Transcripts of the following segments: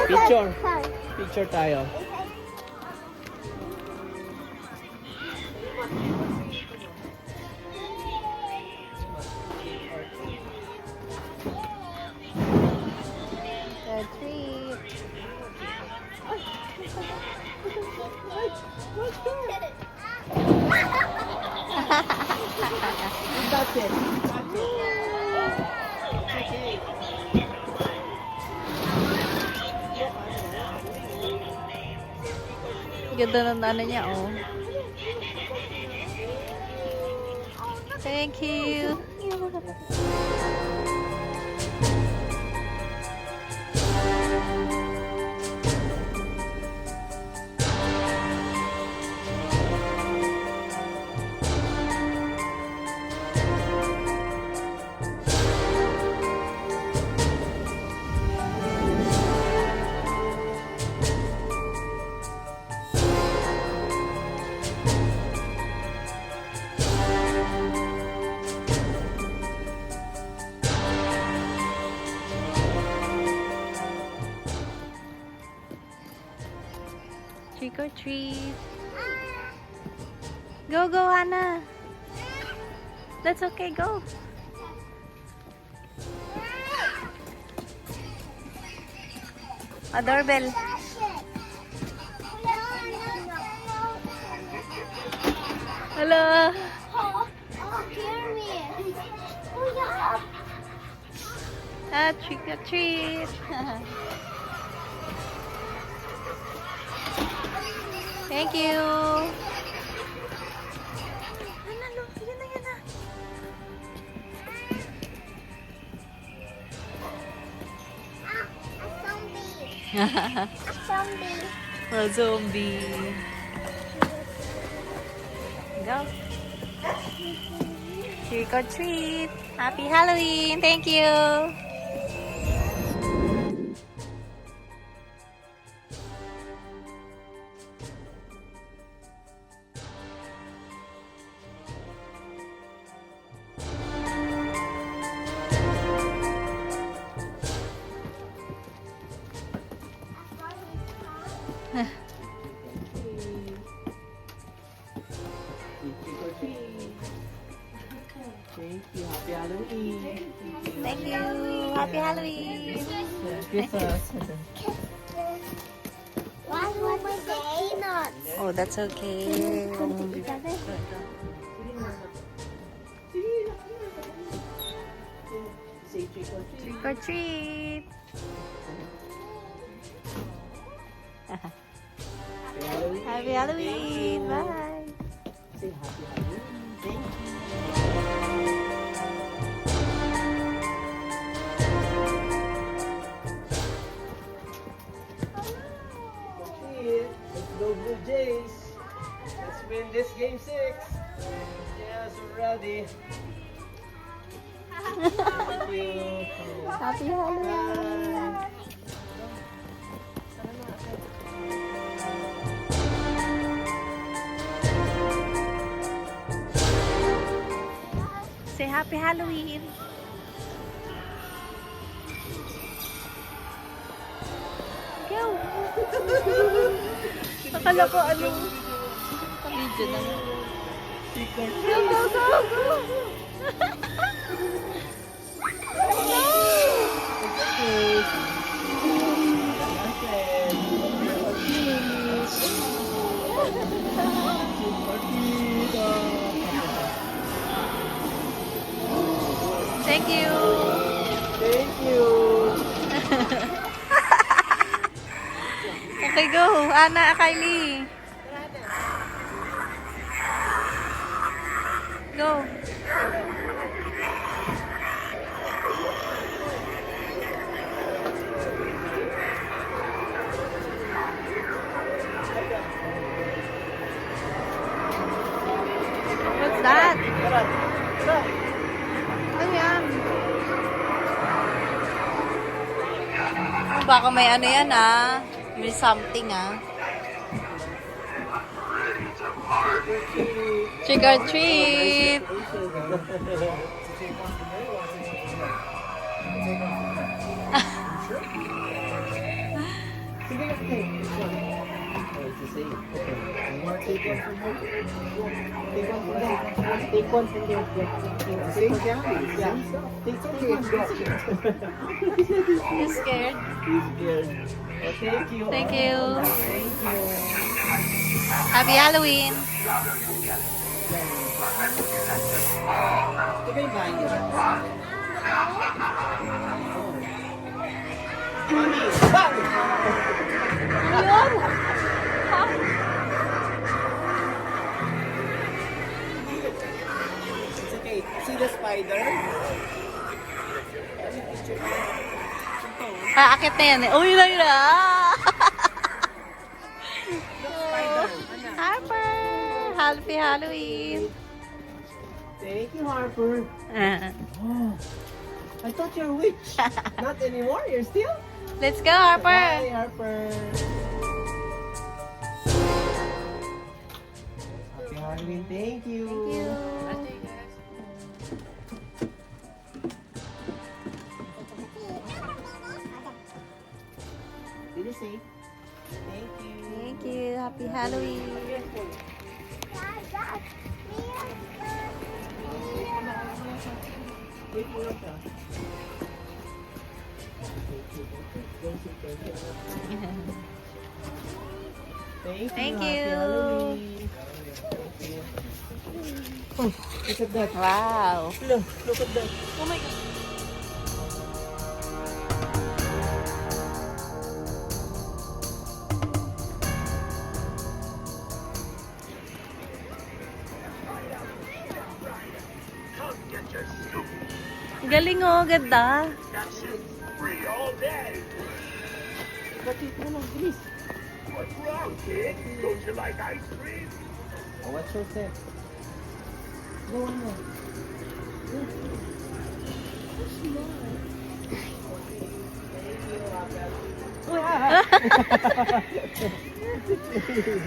Picture. Picture tayo. The treat. That's it. That's it. Okay. Ganda ng ano niya, oh. Thank you. Trick or treat. Go, go, Anna. That's okay, go. A doorbell. Hello. Trick or treat. Thank you. Yan na. A zombie. Go. Trick or treat. Happy Halloween. Thank you. Thank you. Happy Halloween. Thank you. Happy Halloween. Christmas. Why was my day not? Oh, that's okay. Say trick or treat. Trick or treat. Happy Halloween. Happy Halloween. Bye. Say happy Halloween. Thank you. Let's go Blue Jays. Let's win this game 6. Yes, we're ready. Thank you. Happy Halloween. Bye. Say Happy Halloween. Go. Akala ko ano. Video na nga. Trick or Go, go, go, go. Thank you. Thank you. Okay, go. Anna, Kylie. Go. What's that? Tara. Tara. Ayan. Oh, baka may ano yan ah. May something ah. Trick or treat. take? Which one? Oh, it's the same. Okay. You want to take one from here? Take one from there. Take one from there. Yeah. Same candy. Yeah. Take one. You scared? He's scared. Oh, thank you. Thank you. Thank you. Happy Halloween! Ito ba yung bahay niya? Mami! Bang! Yun! It's okay. See the spider? Aakit na yan eh. Uy, na yun ah! Spider. Harper! Happy Halloween! Thank you, Harper. Oh, I thought you're a witch. Not anymore. You're still? Let's go, Harper! Bye, Harper. Happy Halloween. Thank you. Thank you. Did you say? Thank you. Thank you. Happy Halloween. Wait mo lang siya. Thank Happy you. Halloween. Oh, look at that. Wow. Look at that. Oh my God. Galing oh, ganda. Bakit mo lang, bilis. What's wrong, kid? Don't you like ice cream? Oh, what's your step? Go on now.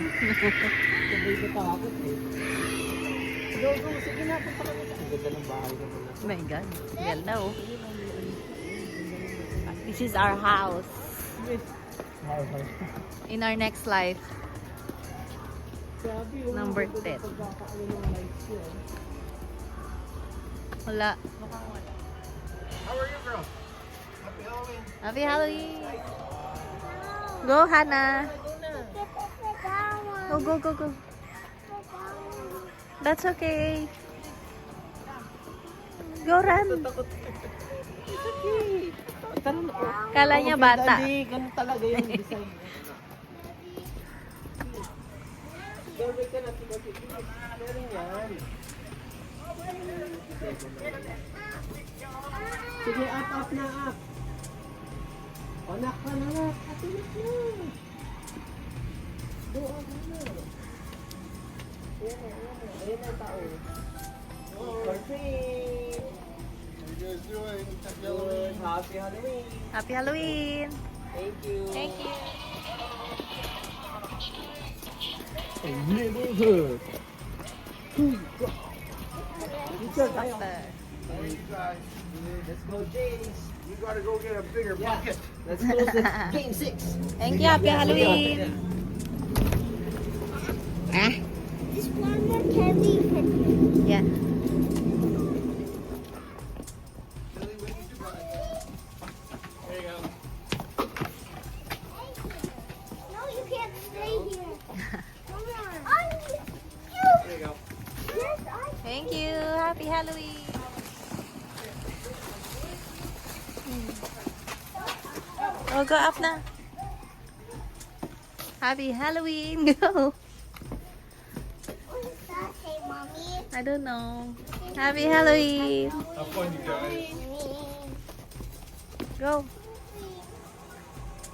Sabay ka takot eh. Go, go. Sige na, punta ka na. Ang ganda ng bahay ko na. Oh my God. Ganda oh. This is our house. In our next life. Grabe, oh. Number Ang ganda 10. ng pagkakaano ng lights yun. Wala. How are you, girl? Happy Halloween. Happy Halloween. Go, Hannah. Go, go, go, go. That's okay. Go, run. Takot. It's okay. Tara na. Kala niya bata. Daddy, ganun talaga yung design. Doorway ka na, sige. Meron yan. Sige, up na, up. O, knock ka na, knock. Atinak na. Go, up na. Ayan ang tao. Perfect. How you guys doing? Happy Good. Happy Halloween. Happy Halloween. Thank you. Thank you. A neighborhood. Teacher, tayo. Hey, you guys. Let's go, James. You gotta go get a bigger Yeah. bucket. Let's go to game 6. Thank you. Happy Halloween. Ah? This one more candy. Yeah. Billy, what did you buy? There you go. No, you can't stay here. Come on. There you go. Yes, I Thank you. Happy Halloween. Oh, go up na. Happy Halloween. Go. What does that say, Mommy? I don't know. Happy Halloween. Have fun, you guys. Go.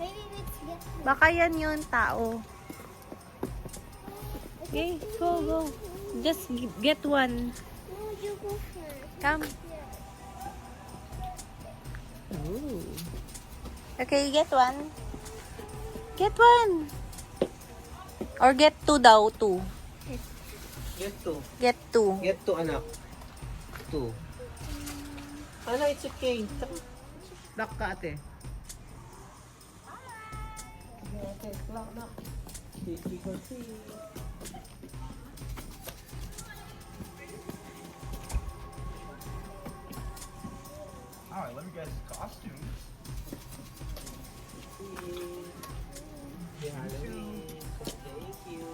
Maybe let's get Baka yan yun, tao. Okay, go, go. Just get one. No, you go first. Come. Ooh. Okay, get one. Get one. Or get two daw, two. Get to. Get two. Get to, anak. 2. Ano, it's okay. Back ka, ate. Okay, clock na. Trick or treat. Alright, let me guess. Costumes. Happy Halloween. Thank you.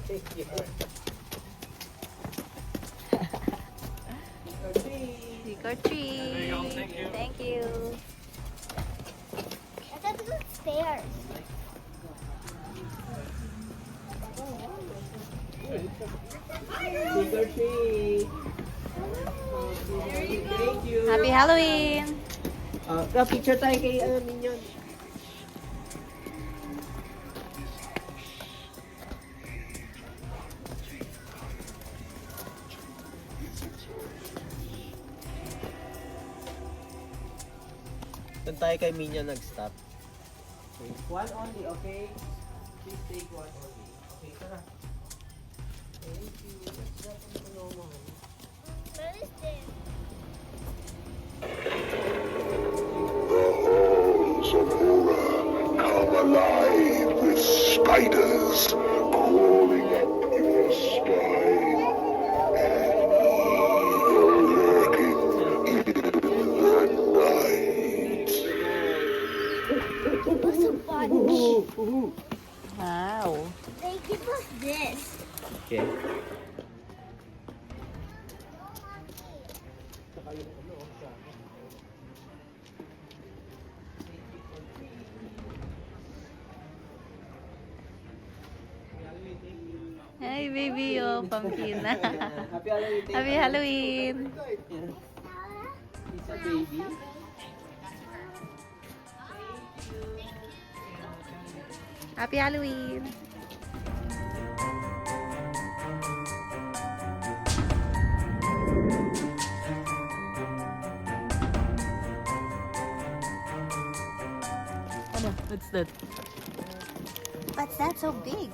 Thank you. Trick or treat. Trick or treat. There you go. Thank you. Thank you. I got to go upstairs. Trick or treat. Thank you. Happy Halloween. Picture tayo kay Minion. Doon tayo kay Minion nag-stop. Okay. One only, okay? Please take one only. Okay, tara. Thank you. Let's drop on the normal. What is this? The halls of horror come alive with spiders crawling up your spine and evil lurking in the night. What's a bunch? Wow. They give us this. Okay. Hi, baby. Oh, Pampina. Happy Halloween. Happy Halloween. It's a baby. Happy Halloween. Ano? What's that? What's that so big?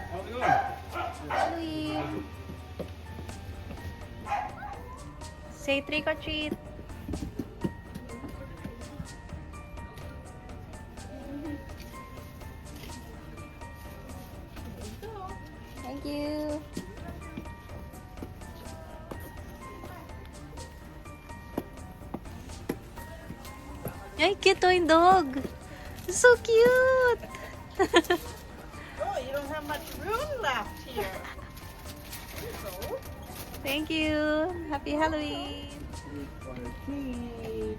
How's it going? Halloween. Say trick or treat. Thank you. Ay, cute oh, yung dog. So cute. Oh, you don't have much room left here. Thank you. Happy Halloween. Trick or treat.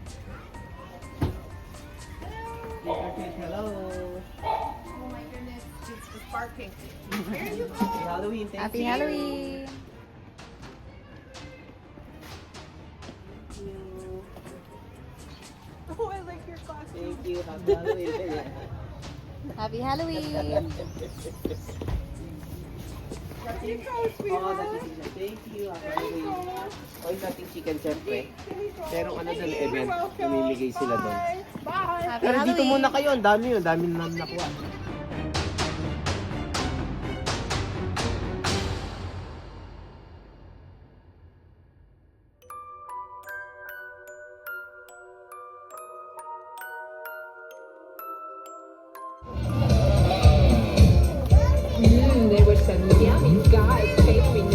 Trick or treat, hello. Oh my goodness, it's just barking. Here you go. Happy Halloween, thank Happy you. Halloween. Thank you. Oh, I like your costume. Thank you. Happy Halloween. Happy Halloween. Here you go, Oh, sweetheart. that's chicken. Thank you. Happy There you Halloween. go. Oh, yung dating chicken, syempre. Here you go. Merong ano doon, You're event. welcome. Namimigay sila doon. Bye. Bye. Happy Pero dito Halloween. muna kayo. Ang dami yun. Ang dami na nakuha. There were some yummy guys chasing